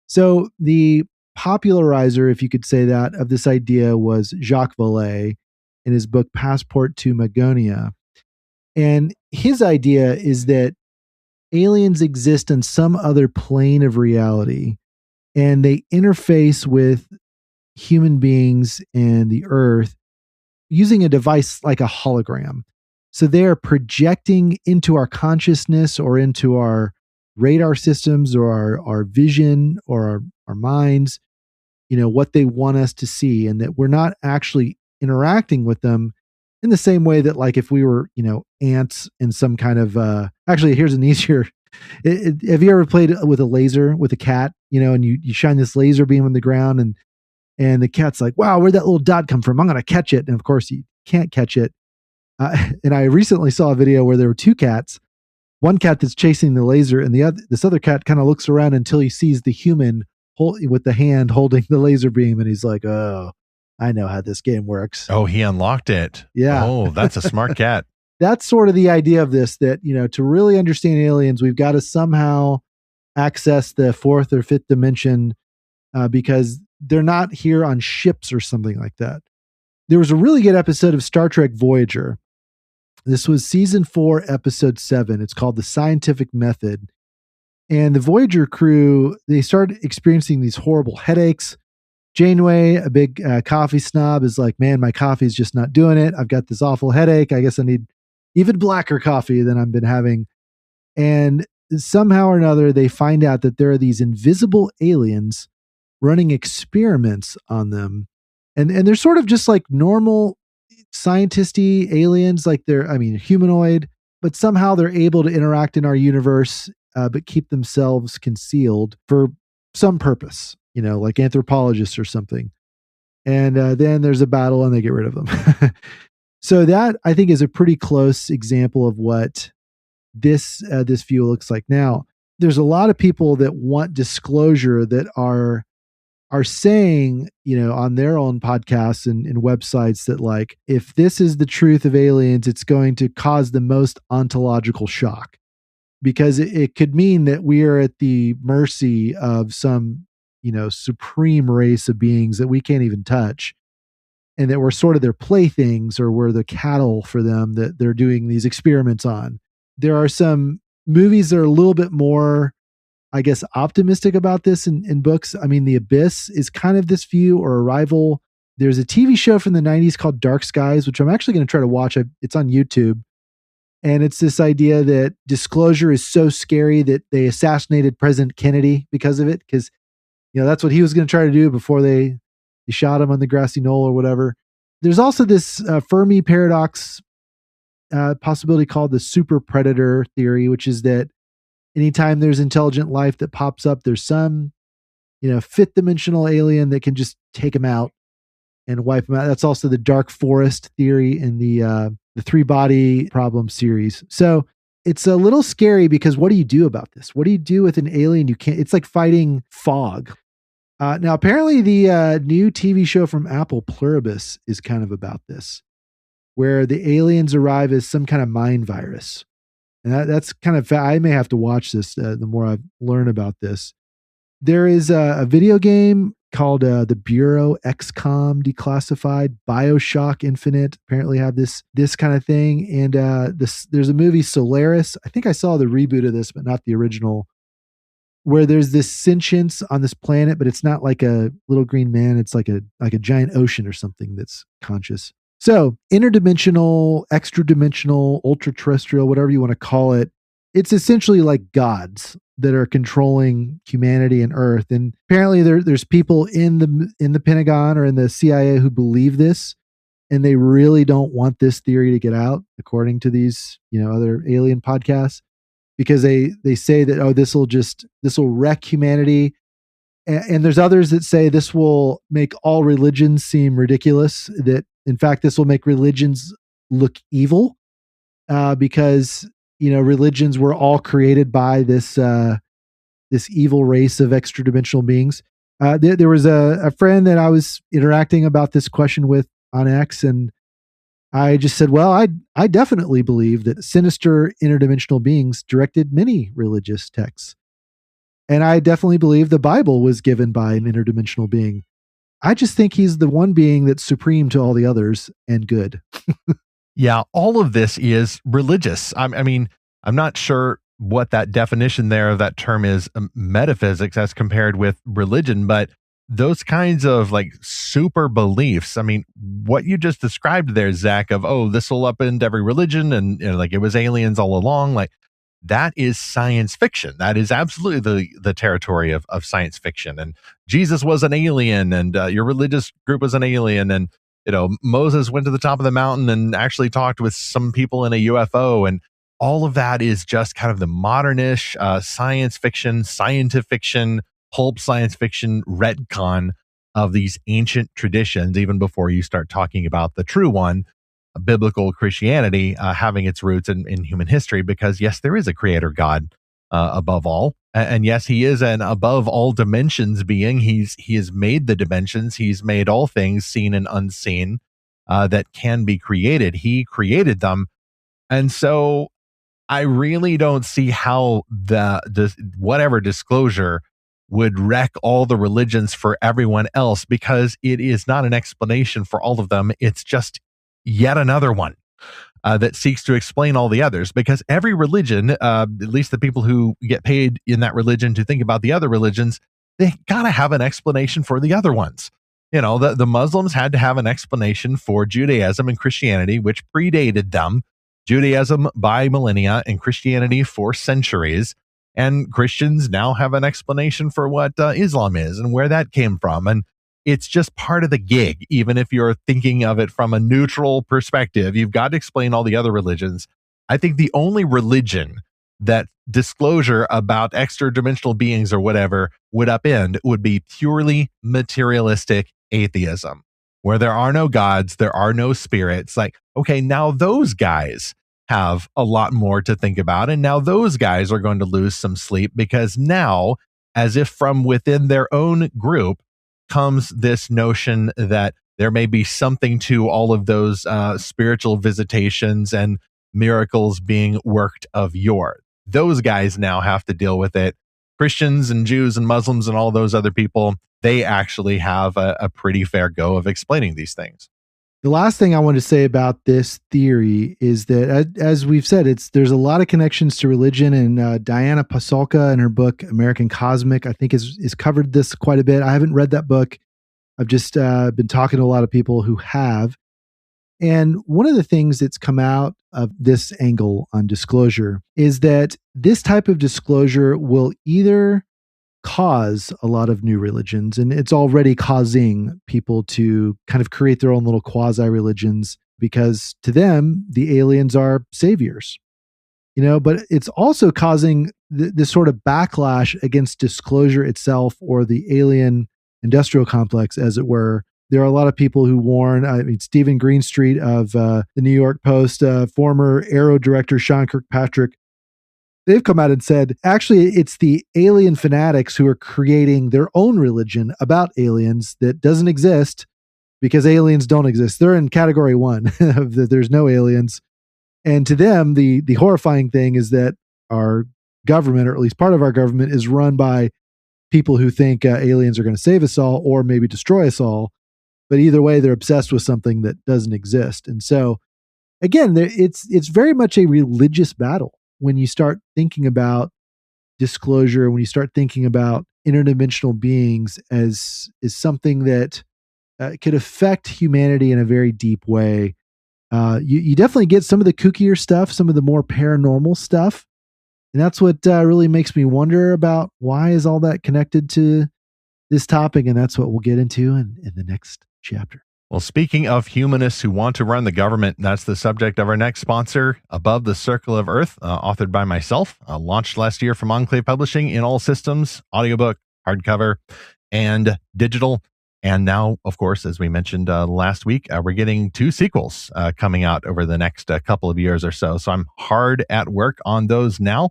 So the popularizer, if you could say that, of this idea was Jacques Vallée in his book Passport to Magonia. And his idea is that aliens exist on some other plane of reality, and they interface with human beings and the earth using a device like a hologram. So they are projecting into our consciousness or into our radar systems or our vision or our minds, what they want us to see, and that we're not actually interacting with them in the same way that, like, if we were, ants in some kind of, actually, here's an easier, have you ever played with a laser with a cat, and you shine this laser beam on the ground and the cat's like, wow, where'd that little dot come from? I'm going to catch it. And of course you can't catch it. And I recently saw a video where there were two cats, one cat that's chasing the laser, and this other cat kind of looks around until he sees the human with the hand holding the laser beam. And he's like, oh, I know how this game works. Oh, he unlocked it. Yeah. Oh, that's a smart cat. That's sort of the idea of this, that, to really understand aliens, we've got to somehow access the fourth or fifth dimension because they're not here on ships or something like that. There was a really good episode of Star Trek Voyager. This was season 4, episode 7. It's called The Scientific Method. And the Voyager crew, they started experiencing these horrible headaches. Janeway, a big coffee snob, is like, man, my coffee's just not doing it. I've got this awful headache. I guess I need even blacker coffee than I've been having. And somehow or another, they find out that there are these invisible aliens running experiments on them. And they're sort of just like normal scientisty aliens, like humanoid, but somehow they're able to interact in our universe, but keep themselves concealed for some purpose, like anthropologists or something. And then there's a battle and they get rid of them. So that, I think, is a pretty close example of what this view looks like. Now, there's a lot of people that want disclosure that are saying, on their own podcasts and websites that, like, if this is the truth of aliens, it's going to cause the most ontological shock, because it could mean that we are at the mercy of some, supreme race of beings that we can't even touch, and that we're sort of their playthings, or we're the cattle for them that they're doing these experiments on. There are some movies that are a little bit more, I guess, optimistic about this in books. I mean, The Abyss is kind of this view, or Arrival. There's a TV show from the 90s called Dark Skies, which I'm actually going to try to watch. It's on YouTube. And it's this idea that disclosure is so scary that they assassinated President Kennedy because of it. Because, that's what he was going to try to do before they shot him on the grassy knoll or whatever. There's also this Fermi paradox possibility called the super predator theory, which is that anytime there's intelligent life that pops up, there's some, fifth dimensional alien that can just take them out and wipe them out. That's also the dark forest theory in the 3-body problem series. So it's a little scary, because what do you do about this? What do you do with an alien? It's like fighting fog. Now, apparently the new TV show from Apple, Pluribus, is kind of about this, where the aliens arrive as some kind of mind virus. And that's kind of, I may have to watch this the more I learn about this. There is a video game called The Bureau XCOM Declassified, BioShock Infinite, apparently have this kind of thing. And there's a movie, Solaris. I think I saw the reboot of this, but not the original, where there's this sentience on this planet, but it's not like a little green man. It's like a giant ocean or something that's conscious. So interdimensional, extra-dimensional, ultra-terrestrial, whatever you want to call it, it's essentially like gods. that are controlling humanity and Earth. And apparently there's people in the Pentagon or in the CIA who believe this, and they really don't want this theory to get out, according to these, other alien podcasts, because they say that, oh, this will wreck humanity. And there's others that say this will make all religions seem ridiculous, that in fact this will make religions look evil, because religions were all created by this evil race of extra dimensional beings. There was a friend that I was interacting about this question with on X, and I just said, well, I definitely believe that sinister interdimensional beings directed many religious texts. And I definitely believe the Bible was given by an interdimensional being. I just think he's the one being that's supreme to all the others and good. Yeah, all of this is religious. I mean, I'm not sure what that definition there of that term is, metaphysics, as compared with religion, but those kinds of like super beliefs. I mean, what you just described there, Zach, of, oh, this will upend every religion, and like it was aliens all along, like that is science fiction. That is absolutely the territory of science fiction. And Jesus was an alien, and your religious group was an alien, and Moses went to the top of the mountain and actually talked with some people in a UFO, and all of that is just kind of the modernish science fiction, scientific fiction, pulp science fiction retcon of these ancient traditions, even before you start talking about the true one, biblical Christianity, having its roots in human history. Because yes, there is a creator God above all, and yes, he is an above all dimensions being. He has made the dimensions. He's made all things seen and unseen that can be created. He created them, and so I really don't see how whatever disclosure would wreck all the religions for everyone else, because it is not an explanation for all of them. It's just yet another one that seeks to explain all the others, because every religion, at least the people who get paid in that religion to think about the other religions, they gotta have an explanation for the other ones. The Muslims had to have an explanation for Judaism and Christianity, which predated them. Judaism by millennia and Christianity for centuries. And Christians now have an explanation for what Islam is and where that came from. And it's just part of the gig. Even if you're thinking of it from a neutral perspective, you've got to explain all the other religions. I think the only religion that disclosure about extra dimensional beings or whatever would upend would be purely materialistic atheism, where there are no gods, there are no spirits. Like, okay, now those guys have a lot more to think about. And now those guys are going to lose some sleep, because now, as if from within their own group, comes this notion that there may be something to all of those spiritual visitations and miracles being worked of yore. Those guys now have to deal with it. Christians and Jews and Muslims and all those other people, they actually have a pretty fair go of explaining these things. The last thing I want to say about this theory is that, as we've said, there's a lot of connections to religion, and Diana Pasulka in her book American Cosmic, I think, is covered this quite a bit. I haven't read that book. I've just been talking to a lot of people who have. And one of the things that's come out of this angle on disclosure is that this type of disclosure will either cause a lot of new religions, and it's already causing people to kind of create their own little quasi religions, because to them the aliens are saviors, but it's also causing this sort of backlash against disclosure itself, or the alien industrial complex, as it were. There are a lot of people who warn. Stephen Greenstreet of the New York Post, former Arrow director Sean Kirkpatrick, they've come out and said, actually, it's the alien fanatics who are creating their own religion about aliens that doesn't exist, because aliens don't exist. They're in category one of there's no aliens. And to them, the horrifying thing is that our government, or at least part of our government, is run by people who think aliens are going to save us all or maybe destroy us all. But either way, they're obsessed with something that doesn't exist. And so, again, it's very much a religious battle when you start thinking about disclosure, when you start thinking about interdimensional beings as something that could affect humanity in a very deep way. You definitely get some of the kookier stuff, some of the more paranormal stuff, And that's what really makes me wonder about why is all that connected to this topic. And that's what we'll get into in the next chapter. Well, speaking of humanists who want to run the government, that's the subject of our next sponsor, Above the Circle of Earth, authored by myself, launched last year from Enclave Publishing in all systems, audiobook, hardcover, and digital. And now, of course, as we mentioned last week, we're getting 2 sequels coming out over the next couple of years or so. So I'm hard at work on those now.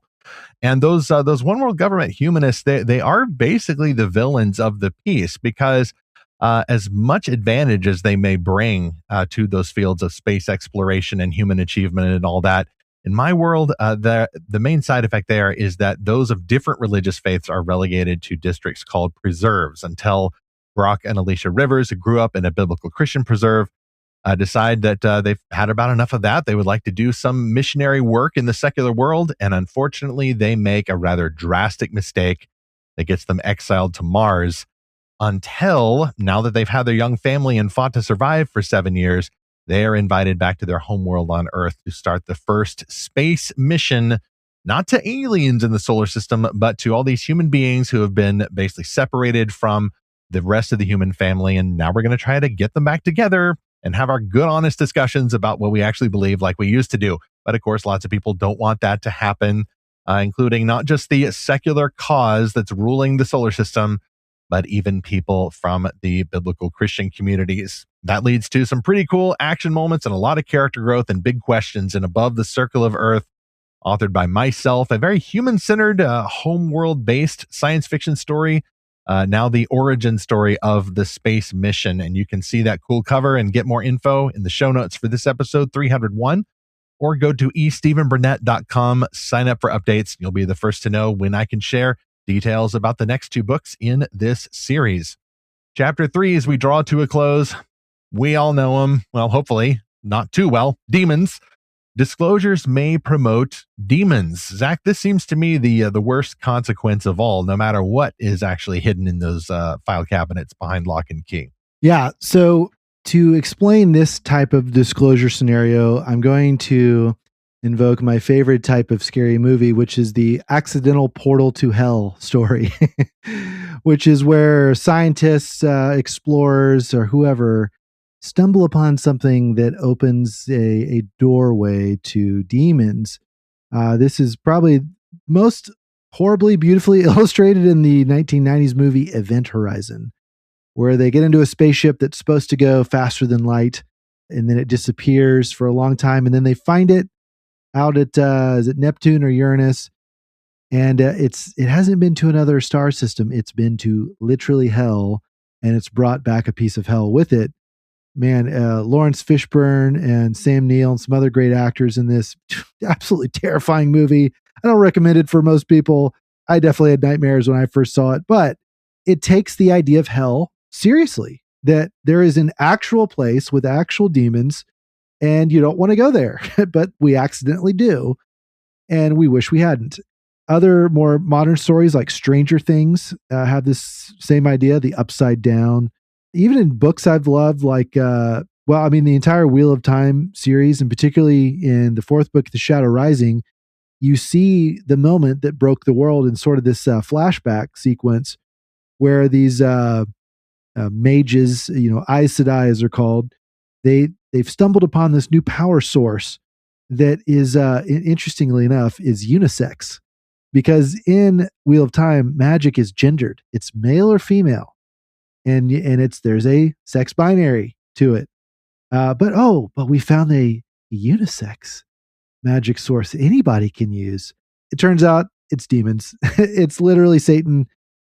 And those one world government humanists, they are basically the villains of the piece, because as much advantage as they may bring to those fields of space exploration and human achievement and all that, in my world, the main side effect there is that those of different religious faiths are relegated to districts called preserves until Brock and Alicia Rivers, who grew up in a biblical Christian preserve, decide that they've had about enough of that. They would like to do some missionary work in the secular world. And unfortunately, they make a rather drastic mistake that gets them exiled to Mars, until now that they've had their young family and fought to survive for 7 years, they are invited back to their homeworld on Earth to start the first space mission, not to aliens in the solar system, but to all these human beings who have been basically separated from the rest of the human family. And now we're going to try to get them back together and have our good, honest discussions about what we actually believe like we used to do. But of course, lots of people don't want that to happen, including not just the secular cause that's ruling the solar system, but even people from the biblical Christian communities. That leads to some pretty cool action moments and a lot of character growth and big questions in Above the Circle of Earth, authored by myself, a very human-centered, homeworld-based science fiction story. Now the origin story of the space mission. And you can see that cool cover and get more info in the show notes for this episode 301, or go to estephenburnett.com, sign up for updates. You'll be the first to know when I can share details about the next 2 books in this series. Chapter 3, as we draw to a close, we all know them. Well, hopefully not too well. Demons. Disclosures may promote demons. Zach, this seems to me the worst consequence of all, no matter what is actually hidden in those file cabinets behind lock and key. Yeah. So to explain this type of disclosure scenario, I'm going to invoke my favorite type of scary movie, which is the accidental portal to hell story, which is where scientists, explorers, or whoever stumble upon something that opens a doorway to demons. This is probably most horribly, beautifully illustrated in the 1990s movie Event Horizon, where they get into a spaceship that's supposed to go faster than light, and then it disappears for a long time, and then they find it out at is it Neptune or Uranus, and it hasn't been to another star system. It's been to literally hell, and it's brought back a piece of hell with it. Man, Lawrence Fishburne and Sam Neill and some other great actors in this absolutely terrifying movie. I don't recommend it for most people. I definitely had nightmares when I first saw it, but it takes the idea of hell seriously, that there is an actual place with actual demons, and you don't want to go there, but we accidentally do, and we wish we hadn't. Other more modern stories like Stranger Things have this same idea, the upside down. Even in books I've loved, like, the entire Wheel of Time series, and particularly in the 4th book, The Shadow Rising, you see the moment that broke the world in sort of this flashback sequence where these mages, Aes Sedai as they're called, they've stumbled upon this new power source that is, interestingly enough, is unisex. Because in Wheel of Time, magic is gendered. It's male or female. And there's a sex binary to it. But we found a unisex magic source anybody can use. It turns out it's demons. It's literally Satan.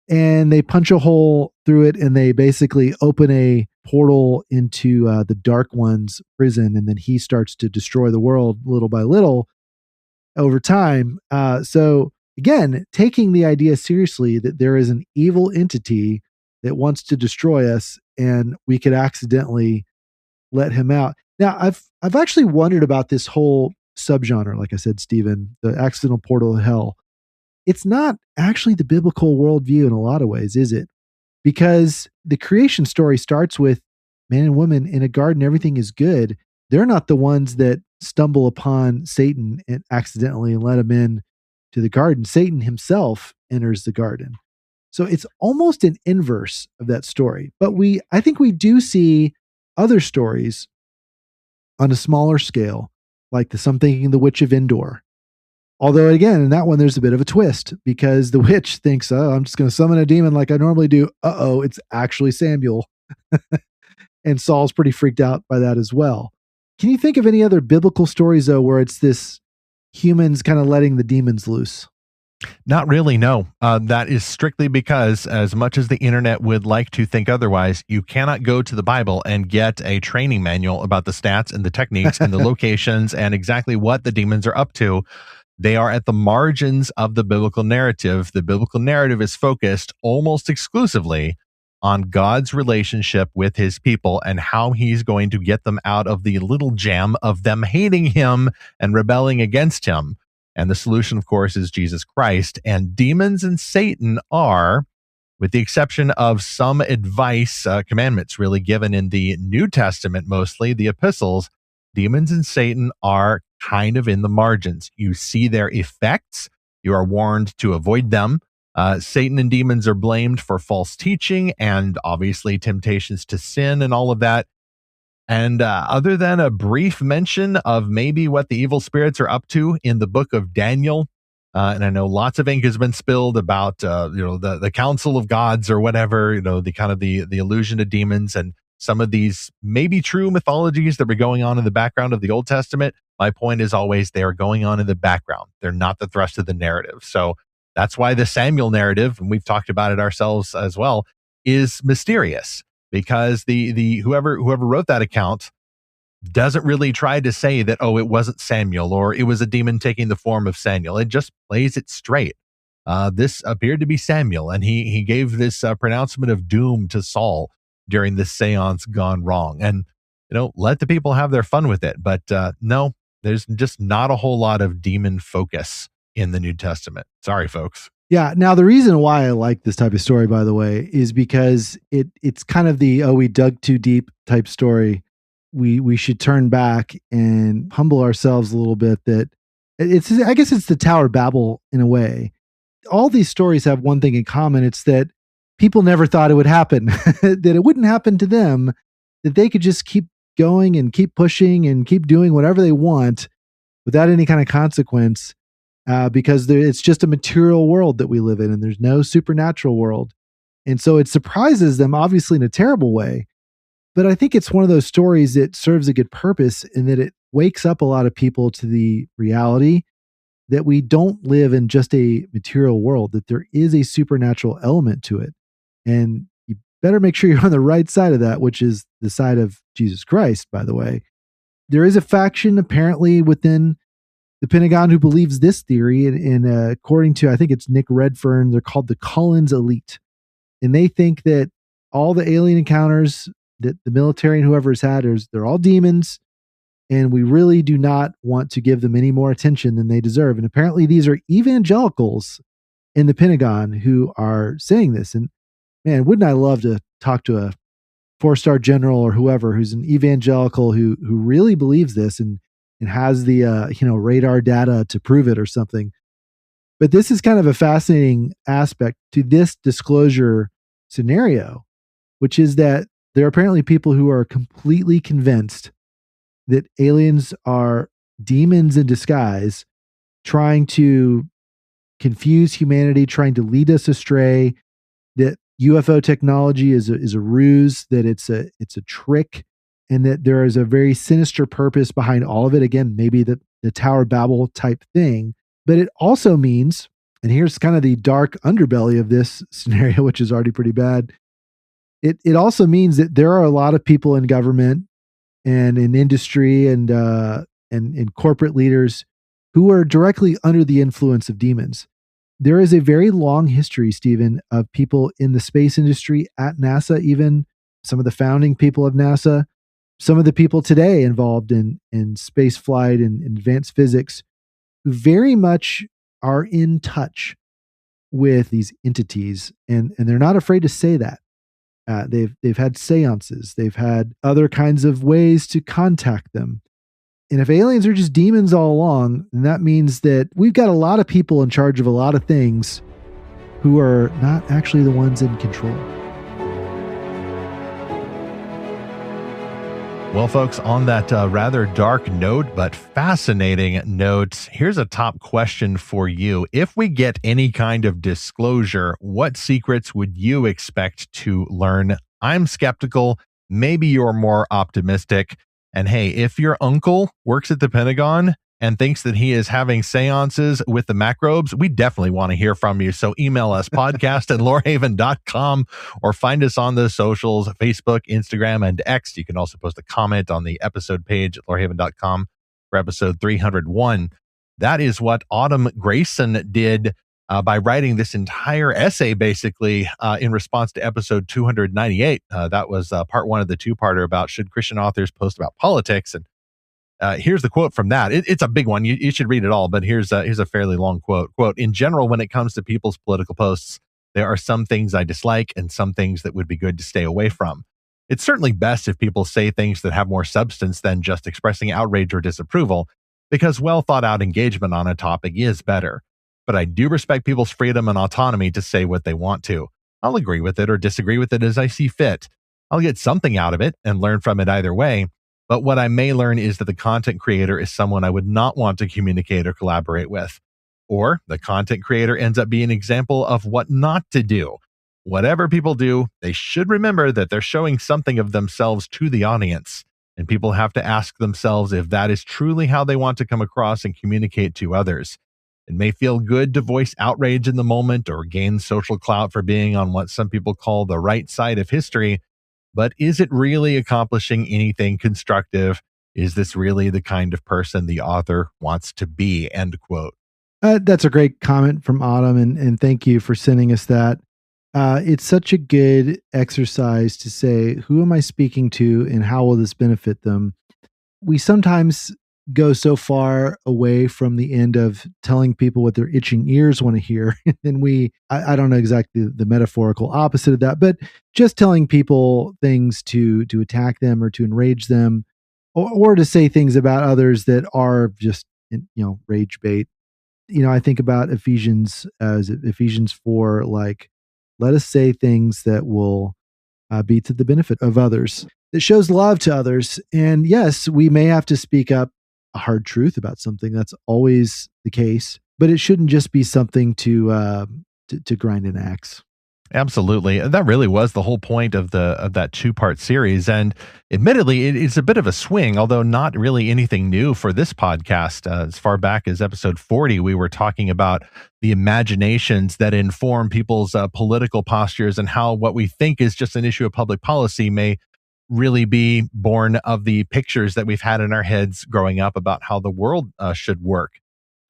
And they punch a hole through it, and they basically open a portal into the Dark One's prison. And then he starts to destroy the world little by little over time. So again, taking the idea seriously that there is an evil entity that wants to destroy us, and we could accidentally let him out. Now, I've actually wondered about this whole subgenre, like I said, Stephen, the accidental portal to hell. It's not actually the biblical worldview in a lot of ways, is it? Because the creation story starts with man and woman in a garden, everything is good. They're not the ones that stumble upon Satan and accidentally and let him in to the garden, Satan himself enters the garden. So it's almost an inverse of that story. But I think we do see other stories on a smaller scale, like I'm thinking the Witch of Endor. Although again, in that one, there's a bit of a twist because the witch thinks, oh, I'm just going to summon a demon like I normally do. Uh-oh, it's actually Samuel. And Saul's pretty freaked out by that as well. Can you think of any other biblical stories, though, where it's this humans kind of letting the demons loose? Not really, no. That is strictly because, as much as the internet would like to think otherwise, you cannot go to the Bible and get a training manual about the stats and the techniques and the locations and exactly what the demons are up to. They are at the margins of the biblical narrative. The biblical narrative is focused almost exclusively on God's relationship with his people and how he's going to get them out of the little jam of them hating him and rebelling against him. And the solution, of course, is Jesus Christ. And demons and Satan are, with the exception of some advice, commandments really given in the New Testament, mostly the epistles, demons and Satan are kind of in the margins. You see their effects. You are warned to avoid them. Satan and demons are blamed for false teaching and obviously temptations to sin and all of that. And other than a brief mention of maybe what the evil spirits are up to in the book of Daniel, and I know lots of ink has been spilled about the council of gods or whatever, the kind of the allusion to demons and some of these maybe true mythologies that were going on in the background of the Old Testament. My point is always they are going on in the background. They're not the thrust of the narrative. So that's why the Samuel narrative, and we've talked about it ourselves as well, is mysterious. Because the whoever wrote that account doesn't really try to say that, oh, it wasn't Samuel or it was a demon taking the form of Samuel. It just plays it straight. This appeared to be Samuel, and he gave this pronouncement of doom to Saul during this seance gone wrong. And let the people have their fun with it. But no, there's just not a whole lot of demon focus in the New Testament. Sorry, folks. Yeah. Now, the reason why I like this type of story, by the way, is because it's kind of the, oh, we dug too deep type story. We should turn back and humble ourselves a little bit. That I guess it's the Tower of Babel in a way. All these stories have one thing in common. It's that people never thought it would happen, that it wouldn't happen to them, that they could just keep going and keep pushing and keep doing whatever they want without any kind of consequence. Because it's just a material world that we live in and there's no supernatural world. And so it surprises them, obviously in a terrible way. But I think it's one of those stories that serves a good purpose in that it wakes up a lot of people to the reality that we don't live in just a material world, that there is a supernatural element to it. And you better make sure you're on the right side of that, which is the side of Jesus Christ, by the way. There is a faction apparently within the Pentagon who believes this theory, and according to, I think it's Nick Redfern, they're called the Collins Elite. And they think that all the alien encounters that the military and whoever has had, they're all demons, and we really do not want to give them any more attention than they deserve. And apparently these are evangelicals in the Pentagon who are saying this. And man, wouldn't I love to talk to a 4-star general or whoever who's an evangelical who really believes this and has the radar data to prove it or something. But this is kind of a fascinating aspect to this disclosure scenario, which is that there are apparently people who are completely convinced that aliens are demons in disguise, trying to confuse humanity, trying to lead us astray, that UFO technology is a ruse, that it's a trick, and that there is a very sinister purpose behind all of it. Again, maybe the Tower of Babel type thing. But it also means, and here's kind of the dark underbelly of this scenario, which is already pretty bad. It also means that there are a lot of people in government and in industry and in corporate leaders who are directly under the influence of demons. There is a very long history, Stephen, of people in the space industry at NASA, even some of the founding people of NASA, some of the people today involved in space flight and advanced physics, who very much are in touch with these entities, and they're not afraid to say that. They've had seances, they've had other kinds of ways to contact them. And if aliens are just demons all along, then that means that we've got a lot of people in charge of a lot of things who are not actually the ones in control. Well, folks, on that rather dark note, but fascinating note, here's a top question for you. If we get any kind of disclosure, what secrets would you expect to learn? I'm skeptical. Maybe you're more optimistic. And hey, if your uncle works at the Pentagon and thinks that he is having seances with the macrobes, we definitely want to hear from you. So email us podcast@lorehaven.com or find us on the socials, Facebook, Instagram, and X. You can also post a comment on the episode page at lorehaven.com for episode 301. That is what Autumn Grayson did by writing this entire essay, basically, in response to episode 298. That was part one of the two-parter about should Christian authors post about politics. And here's the quote from that. It's a big one. You should read it all, but here's a fairly long quote. Quote, "In general, when it comes to people's political posts, there are some things I dislike and some things that would be good to stay away from. It's certainly best if people say things that have more substance than just expressing outrage or disapproval, because well thought out engagement on a topic is better. But I do respect people's freedom and autonomy to say what they want to. I'll agree with it or disagree with it as I see fit. I'll get something out of it and learn from it either way. But what I may learn is that the content creator is someone I would not want to communicate or collaborate with. Or the content creator ends up being an example of what not to do. Whatever people do, they should remember that they're showing something of themselves to the audience. And people have to ask themselves if that is truly how they want to come across and communicate to others. It may feel good to voice outrage in the moment or gain social clout for being on what some people call the right side of history, but is it really accomplishing anything constructive? Is this really the kind of person the author wants to be?" End quote. That's a great comment from Autumn, and thank you for sending us that. It's such a good exercise to say, who am I speaking to and how will this benefit them? We sometimes go so far away from the end of telling people what their itching ears want to hear. And I don't know exactly the metaphorical opposite of that, but just telling people things to attack them or to enrage them, or to say things about others that are just, rage bait. I think about Ephesians 4, like, let us say things that will be to the benefit of others. It shows love to others. And yes, we may have to speak up a hard truth about something. That's always the case, but it shouldn't just be something to grind an axe. Absolutely. That really was the whole point of that two-part series. And admittedly, it's a bit of a swing, although not really anything new for this podcast. As far back as episode 40, we were talking about the imaginations that inform people's political postures and how what we think is just an issue of public policy may really be born of the pictures that we've had in our heads growing up about how the world should work.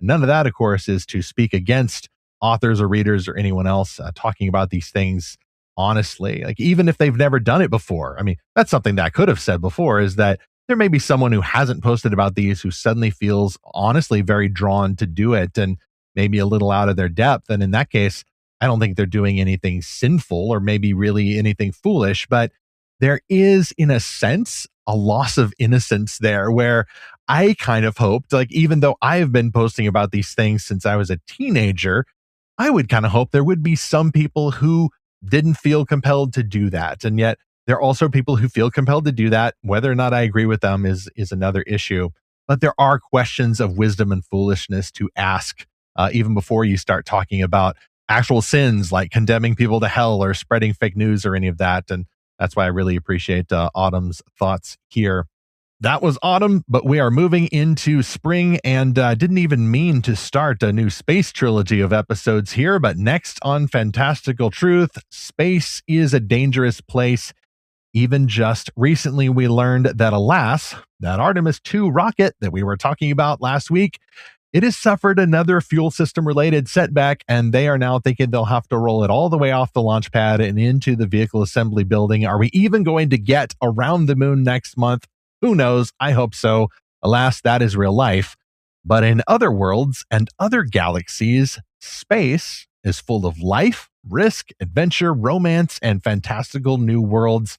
None of that, of course, is to speak against authors or readers or anyone else talking about these things honestly, like even if they've never done it before. I mean, that's something that I could have said before, is that there may be someone who hasn't posted about these who suddenly feels honestly very drawn to do it and maybe a little out of their depth. And in that case, I don't think they're doing anything sinful or maybe really anything foolish, but there is, in a sense, a loss of innocence there where I kind of hoped, like, even though I've been posting about these things since I was a teenager, I would kind of hope there would be some people who didn't feel compelled to do that. And yet there are also people who feel compelled to do that. Whether or not I agree with them is another issue. But there are questions of wisdom and foolishness to ask, even before you start talking about actual sins like condemning people to hell or spreading fake news or any of that. And that's why I really appreciate Autumn's thoughts here. That was autumn, but we are moving into spring, and didn't even mean to start a new space trilogy of episodes here, but next on Fantastical Truth, space is a dangerous place. Even just recently, we learned that, alas, that Artemis II rocket that we were talking about last week, it has suffered another fuel system related setback, and they are now thinking they'll have to roll it all the way off the launch pad and into the vehicle assembly building. Are we even going to get around the moon next month? Who knows? I hope so. Alas, that is real life. But in other worlds and other galaxies, space is full of life, risk, adventure, romance, and fantastical new worlds.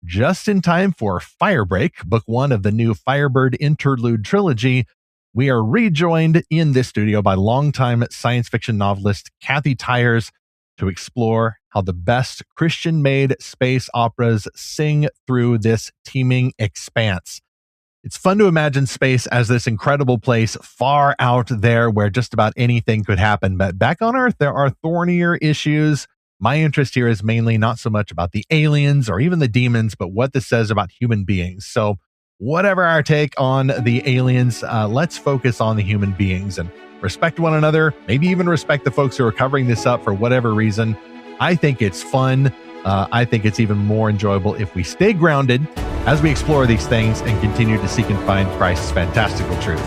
just in time for Firebreak, book 1 of the new Firebird Interlude trilogy. We are rejoined in this studio by longtime science fiction novelist Kathy Tyers to explore how the best Christian-made space operas sing through this teeming expanse. It's fun to imagine space as this incredible place far out there where just about anything could happen. But back on Earth, there are thornier issues. My interest here is mainly not so much about the aliens or even the demons, but what this says about human beings. So whatever our take on the aliens, let's focus on the human beings and respect one another, maybe even respect the folks who are covering this up for whatever reason. I think it's fun. I think it's even more enjoyable if we stay grounded as we explore these things and continue to seek and find Christ's fantastical truth.